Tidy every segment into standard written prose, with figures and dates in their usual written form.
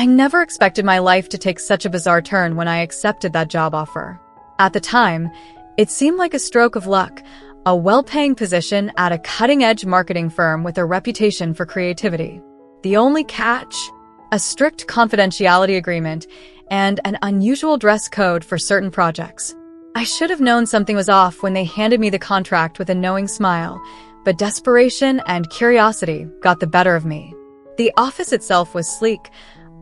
I never expected my life to take such a bizarre turn when I accepted that job offer. At the time, it seemed like a stroke of luck, a well-paying position at a cutting-edge marketing firm with a reputation for creativity. The only catch? A strict confidentiality agreement and an unusual dress code for certain projects. I should have known something was off when they handed me the contract with a knowing smile, but desperation and curiosity got the better of me. The office itself was sleek,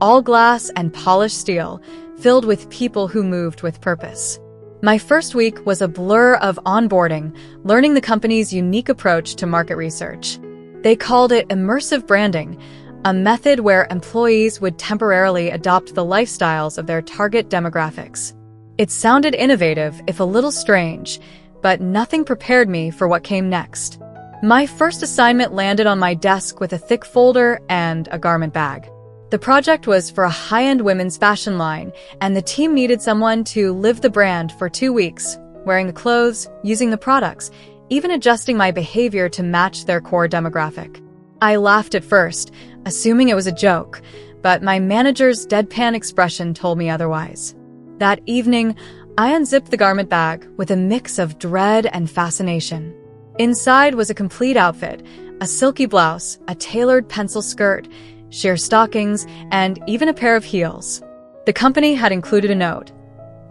all glass and polished steel, filled with people who moved with purpose. My first week was a blur of onboarding, learning the company's unique approach to market research. They called it immersive branding, a method where employees would temporarily adopt the lifestyles of their target demographics. It sounded innovative, if a little strange, but nothing prepared me for what came next. My first assignment landed on my desk with a thick folder and a garment bag. The project was for a high-end women's fashion line, and the team needed someone to live the brand for 2 weeks, wearing the clothes, using the products, even adjusting my behavior to match their core demographic. I laughed at first, assuming it was a joke, but my manager's deadpan expression told me otherwise. That evening, I unzipped the garment bag with a mix of dread and fascination. Inside was a complete outfit, a silky blouse, a tailored pencil skirt, sheer stockings, and even a pair of heels. The company had included a note: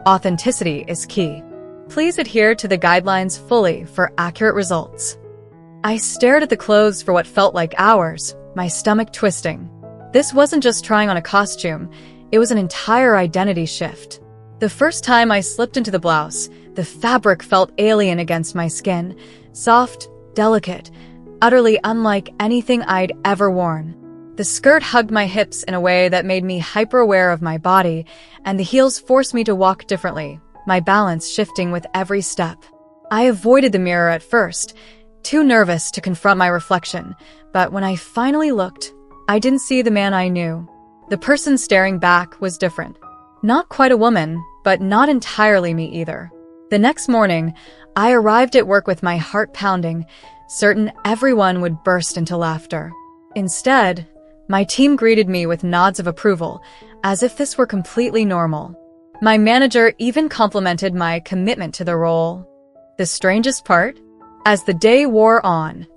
"Authenticity is key. Please adhere to the guidelines fully for accurate results." I stared at the clothes for what felt like hours, my stomach twisting. This wasn't just trying on a costume, it was an entire identity shift. The first time I slipped into the blouse, the fabric felt alien against my skin, soft, delicate, utterly unlike anything I'd ever worn. The skirt hugged my hips in a way that made me hyper-aware of my body, and the heels forced me to walk differently, my balance shifting with every step. I avoided the mirror at first, too nervous to confront my reflection, but when I finally looked, I didn't see the man I knew. The person staring back was different. Not quite a woman, but not entirely me either. The next morning, I arrived at work with my heart pounding, certain everyone would burst into laughter. Instead, my team greeted me with nods of approval, as if this were completely normal. My manager even complimented my commitment to the role. The strangest part? As the day wore on,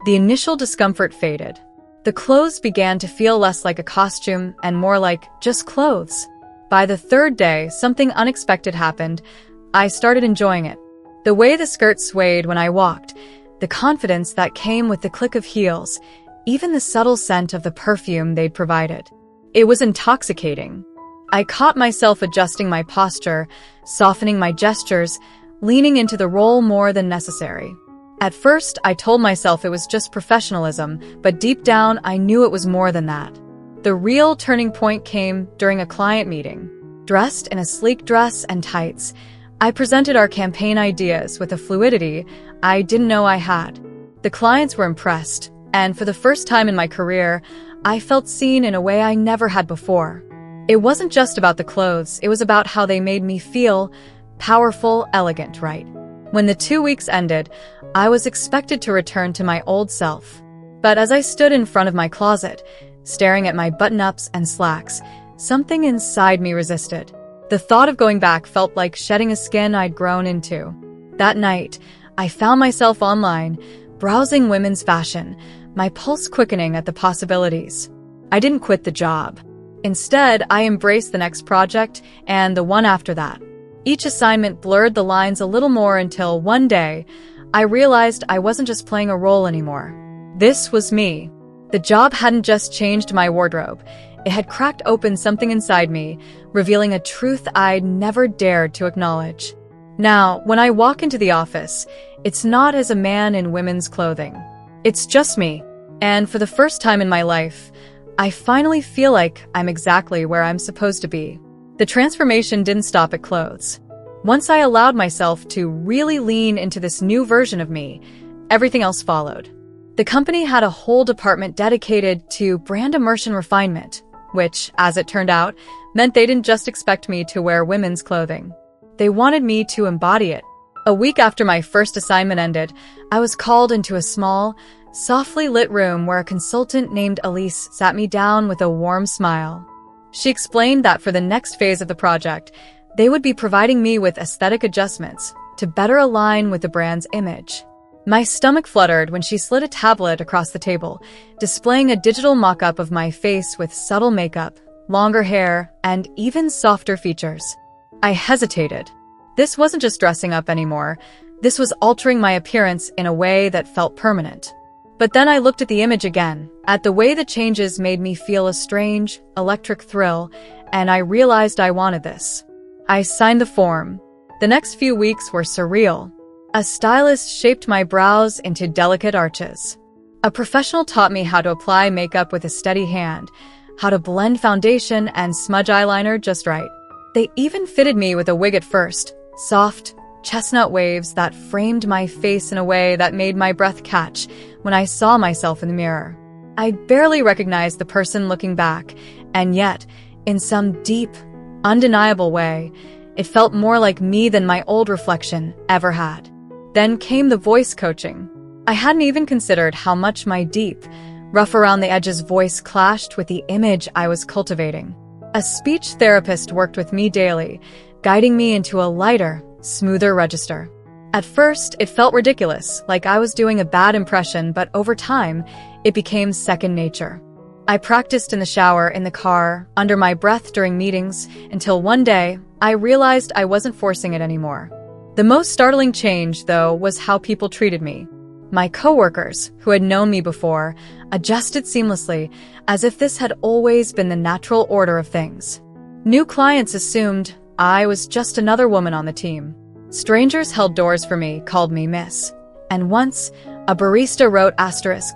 the initial discomfort faded. The clothes began to feel less like a costume and more like just clothes. By the third day, something unexpected happened. I started enjoying it. The way the skirt swayed when I walked, the confidence that came with the click of heels, even the subtle scent of the perfume they'd provided. It was intoxicating. I caught myself adjusting my posture, softening my gestures, leaning into the role more than necessary. At first, I told myself it was just professionalism, but deep down, I knew it was more than that. The real turning point came during a client meeting. Dressed in a sleek dress and tights, I presented our campaign ideas with a fluidity I didn't know I had. The clients were impressed, and for the first time in my career, I felt seen in a way I never had before. It wasn't just about the clothes, it was about how they made me feel powerful, elegant, right? When the 2 weeks ended, I was expected to return to my old self. But as I stood in front of my closet, staring at my button-ups and slacks, something inside me resisted. The thought of going back felt like shedding a skin I'd grown into. That night, I found myself online, browsing women's fashion, my pulse quickening at the possibilities. I didn't quit the job. Instead, I embraced the next project and the one after that. Each assignment blurred the lines a little more until one day, I realized I wasn't just playing a role anymore. This was me. The job hadn't just changed my wardrobe. It had cracked open something inside me, revealing a truth I'd never dared to acknowledge. Now, when I walk into the office, it's not as a man in women's clothing. It's just me. And for the first time in my life, I finally feel like I'm exactly where I'm supposed to be. The transformation didn't stop at clothes. Once I allowed myself to really lean into this new version of me, everything else followed. The company had a whole department dedicated to brand immersion refinement, which, as it turned out, meant they didn't just expect me to wear women's clothing. They wanted me to embody it. A week after my first assignment ended, I was called into a small, softly lit room where a consultant named Elise sat me down with a warm smile. She explained that for the next phase of the project, they would be providing me with aesthetic adjustments to better align with the brand's image. My stomach fluttered when she slid a tablet across the table, displaying a digital mock-up of my face with subtle makeup, longer hair, and even softer features. I hesitated. This wasn't just dressing up anymore. This was altering my appearance in a way that felt permanent. But then I looked at the image again, at the way the changes made me feel a strange, electric thrill, and I realized I wanted this. I signed the form. The next few weeks were surreal. A stylist shaped my brows into delicate arches. A professional taught me how to apply makeup with a steady hand, how to blend foundation and smudge eyeliner just right. They even fitted me with a wig at first, soft, chestnut waves that framed my face in a way that made my breath catch when I saw myself in the mirror. I barely recognized the person looking back, and yet, in some deep, undeniable way, it felt more like me than my old reflection ever had. Then came the voice coaching. I hadn't even considered how much my deep, rough around the edges voice clashed with the image I was cultivating. A speech therapist worked with me daily, guiding me into a lighter, smoother register. At first, it felt ridiculous, like I was doing a bad impression, but over time, it became second nature. I practiced in the shower, in the car, under my breath during meetings, until one day, I realized I wasn't forcing it anymore. The most startling change, though, was how people treated me. My coworkers, who had known me before, adjusted seamlessly, as if this had always been the natural order of things. New clients assumed I was just another woman on the team. Strangers held doors for me, called me Miss. And once, a barista wrote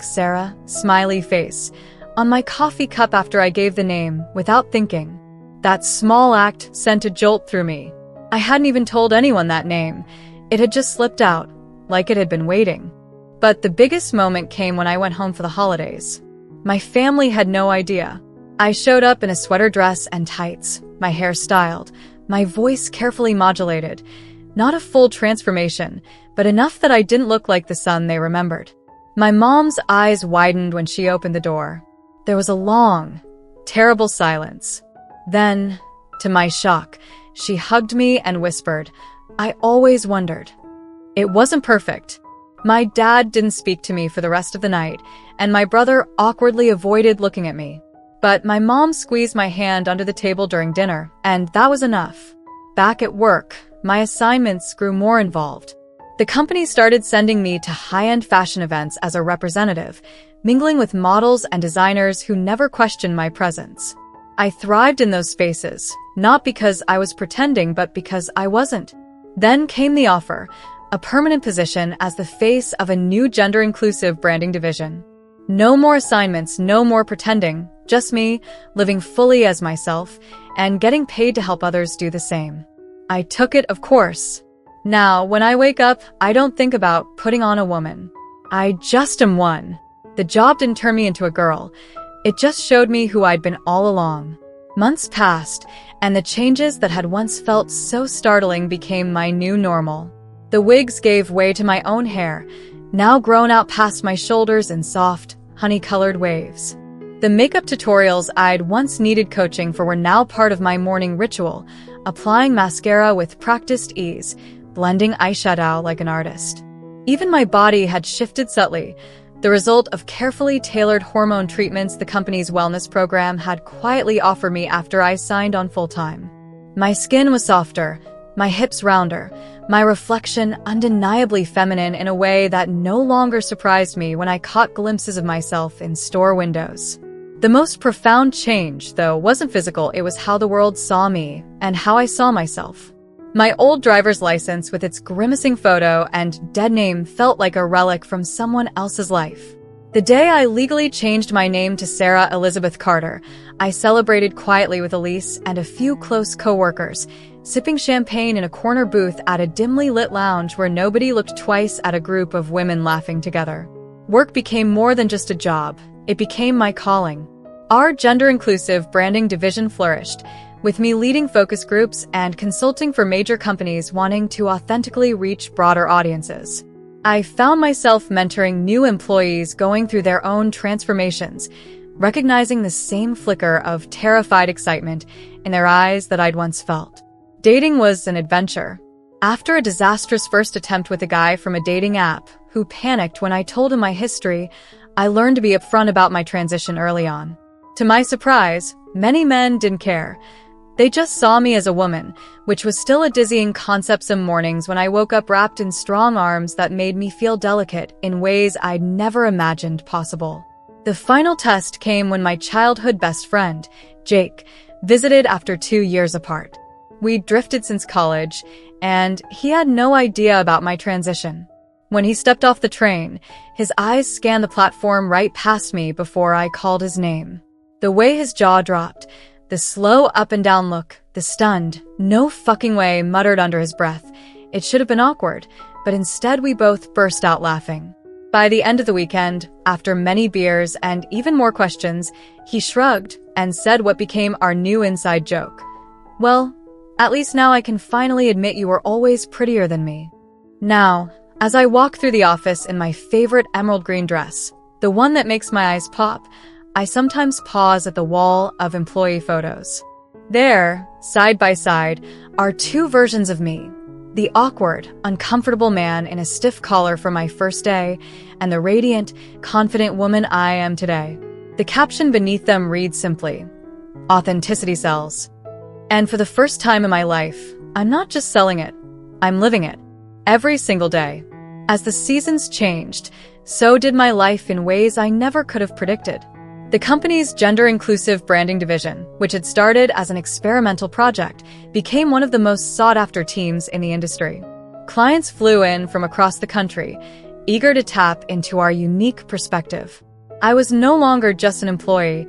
*Sarah, smiley face, on my coffee cup after I gave the name, without thinking. That small act sent a jolt through me. I hadn't even told anyone that name. It had just slipped out, like it had been waiting. But the biggest moment came when I went home for the holidays. My family had no idea. I showed up in a sweater dress and tights, my hair styled, my voice carefully modulated. Not a full transformation, but enough that I didn't look like the son they remembered. My mom's eyes widened when she opened the door. There was a long, terrible silence. Then, to my shock, she hugged me and whispered, "I always wondered." It wasn't perfect. My dad didn't speak to me for the rest of the night, and my brother awkwardly avoided looking at me. But my mom squeezed my hand under the table during dinner, and that was enough. Back at work, my assignments grew more involved. The company started sending me to high-end fashion events as a representative, mingling with models and designers who never questioned my presence. I thrived in those spaces, not because I was pretending, but because I wasn't. Then came the offer, a permanent position as the face of a new gender-inclusive branding division. No more assignments, no more pretending, just me, living fully as myself, and getting paid to help others do the same. I took it, of course. Now, when I wake up, I don't think about putting on a woman. I just am one. The job didn't turn me into a girl. It just showed me who I'd been all along. Months passed, and the changes that had once felt so startling became my new normal. The wigs gave way to my own hair, now grown out past my shoulders in soft, honey-colored waves. The makeup tutorials I'd once needed coaching for were now part of my morning ritual, applying mascara with practiced ease, blending eyeshadow like an artist. Even my body had shifted subtly, the result of carefully tailored hormone treatments the company's wellness program had quietly offered me after I signed on full-time. My skin was softer, my hips rounder, my reflection undeniably feminine in a way that no longer surprised me when I caught glimpses of myself in store windows. The most profound change, though, wasn't physical, it was how the world saw me and how I saw myself. My old driver's license with its grimacing photo and dead name felt like a relic from someone else's life. The day I legally changed my name to Sarah Elizabeth Carter, I celebrated quietly with Elise and a few close coworkers, sipping champagne in a corner booth at a dimly lit lounge where nobody looked twice at a group of women laughing together. Work became more than just a job. It became my calling. Our gender-inclusive branding division flourished, with me leading focus groups and consulting for major companies wanting to authentically reach broader audiences. I found myself mentoring new employees going through their own transformations, recognizing the same flicker of terrified excitement in their eyes that I'd once felt. Dating was an adventure. After a disastrous first attempt with a guy from a dating app who panicked when I told him my history, I learned to be upfront about my transition early on. To my surprise, many men didn't care. They just saw me as a woman, which was still a dizzying concept some mornings when I woke up wrapped in strong arms that made me feel delicate in ways I'd never imagined possible. The final test came when my childhood best friend, Jake, visited after 2 years apart. We'd drifted since college, and he had no idea about my transition. When he stepped off the train, his eyes scanned the platform right past me before I called his name. The way his jaw dropped, the slow up and down look, the stunned, no fucking way muttered under his breath. It should have been awkward, but instead we both burst out laughing. By the end of the weekend, after many beers and even more questions, he shrugged and said what became our new inside joke. "Well, at least now I can finally admit you were always prettier than me." Now, as I walk through the office in my favorite emerald green dress, the one that makes my eyes pop, I sometimes pause at the wall of employee photos. There, side by side, are two versions of me. The awkward, uncomfortable man in a stiff collar for my first day, and the radiant, confident woman I am today. The caption beneath them reads simply, "Authenticity sells." And for the first time in my life, I'm not just selling it, I'm living it. Every single day. As the seasons changed, so did my life in ways I never could have predicted. The company's gender-inclusive branding division, which had started as an experimental project, became one of the most sought-after teams in the industry. Clients flew in from across the country, eager to tap into our unique perspective. I was no longer just an employee.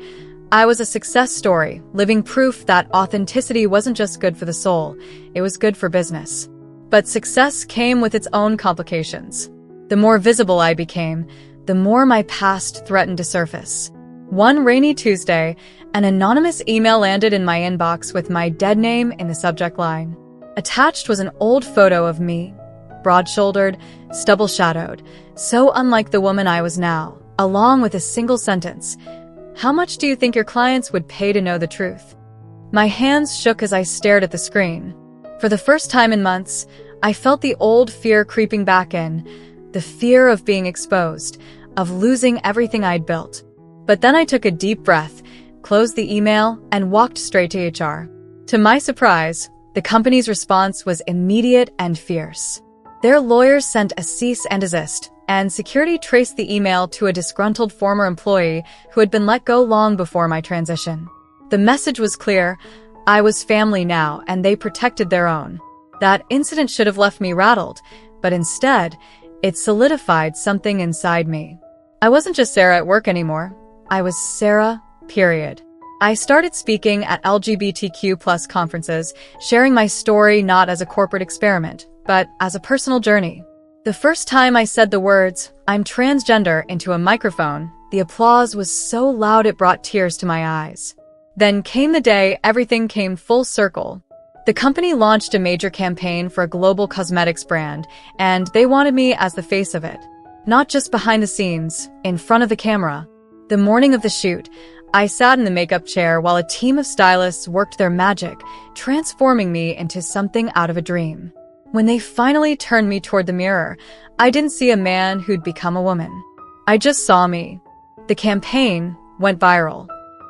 I was a success story, living proof that authenticity wasn't just good for the soul, it was good for business. But success came with its own complications. The more visible I became, the more my past threatened to surface. One rainy Tuesday, an anonymous email landed in my inbox with my dead name in the subject line. Attached was an old photo of me, broad-shouldered, stubble-shadowed, so unlike the woman I was now, along with a single sentence, "How much do you think your clients would pay to know the truth?" My hands shook as I stared at the screen. For the first time in months, I felt the old fear creeping back in, the fear of being exposed, of losing everything I'd built. But then I took a deep breath, closed the email, and walked straight to HR. To my surprise, the company's response was immediate and fierce. Their lawyers sent a cease and desist, and security traced the email to a disgruntled former employee who had been let go long before my transition. The message was clear: I was family now, and they protected their own. That incident should have left me rattled, but instead, it solidified something inside me. I wasn't just Sarah at work anymore. I was Sarah, period. I started speaking at LGBTQ+ conferences, sharing my story not as a corporate experiment, but as a personal journey. The first time I said the words, "I'm transgender," into a microphone, the applause was so loud it brought tears to my eyes. Then came the day everything came full circle. The company launched a major campaign for a global cosmetics brand, and they wanted me as the face of it. Not just behind the scenes, in front of the camera. The morning of the shoot, I sat in the makeup chair while a team of stylists worked their magic, transforming me into something out of a dream. When they finally turned me toward the mirror, I didn't see a man who'd become a woman. I just saw me. The campaign went viral.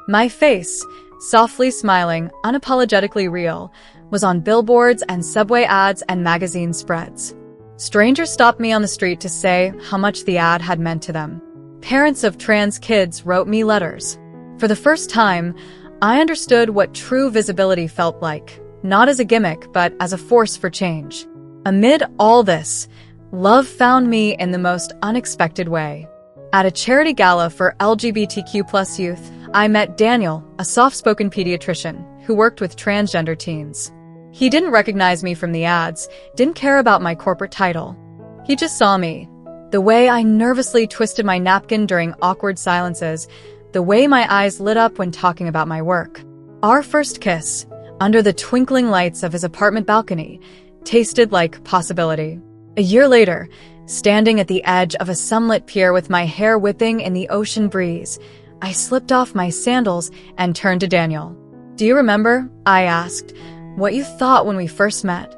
My face, softly smiling, unapologetically real, was on billboards and subway ads and magazine spreads. Strangers stopped me on the street to say how much the ad had meant to them. Parents of trans kids wrote me letters. For the first time, I understood what true visibility felt like, not as a gimmick, but as a force for change. Amid all this, love found me in the most unexpected way. At a charity gala for LGBTQ+ youth, I met Daniel, a soft-spoken pediatrician who worked with transgender teens. He didn't recognize me from the ads, didn't care about my corporate title. He just saw me. The way I nervously twisted my napkin during awkward silences, the way my eyes lit up when talking about my work. Our first kiss, under the twinkling lights of his apartment balcony, tasted like possibility. A year later, standing at the edge of a sunlit pier with my hair whipping in the ocean breeze, I slipped off my sandals and turned to Daniel. "Do you remember," I asked, "what you thought when we first met?"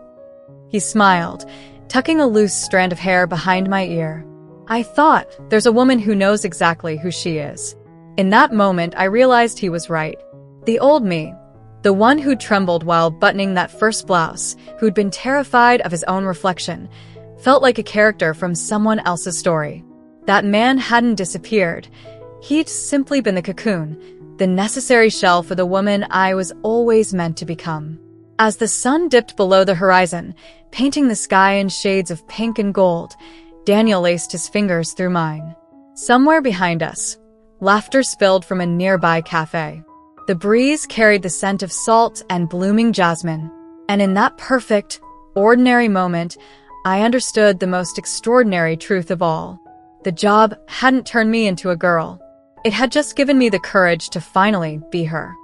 He smiled, tucking a loose strand of hair behind my ear. "I thought, there's a woman who knows exactly who she is." In that moment, I realized he was right. The old me, the one who trembled while buttoning that first blouse, who'd been terrified of his own reflection, felt like a character from someone else's story. That man hadn't disappeared. He'd simply been the cocoon, the necessary shell for the woman I was always meant to become. As the sun dipped below the horizon, painting the sky in shades of pink and gold, Daniel laced his fingers through mine. Somewhere behind us, laughter spilled from a nearby cafe. The breeze carried the scent of salt and blooming jasmine. And in that perfect, ordinary moment, I understood the most extraordinary truth of all. The job hadn't turned me into a girl. It had just given me the courage to finally be her.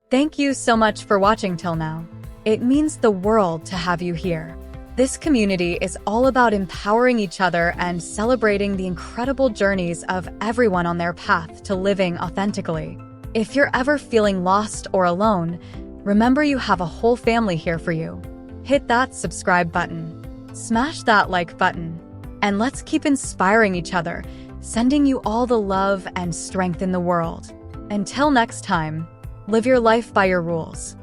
Thank you so much for watching till now. It means the world to have you here. This community is all about empowering each other and celebrating the incredible journeys of everyone on their path to living authentically. If you're ever feeling lost or alone, remember you have a whole family here for you. Hit that subscribe button, smash that like button, and let's keep inspiring each other, sending you all the love and strength in the world. Until next time, live your life by your rules.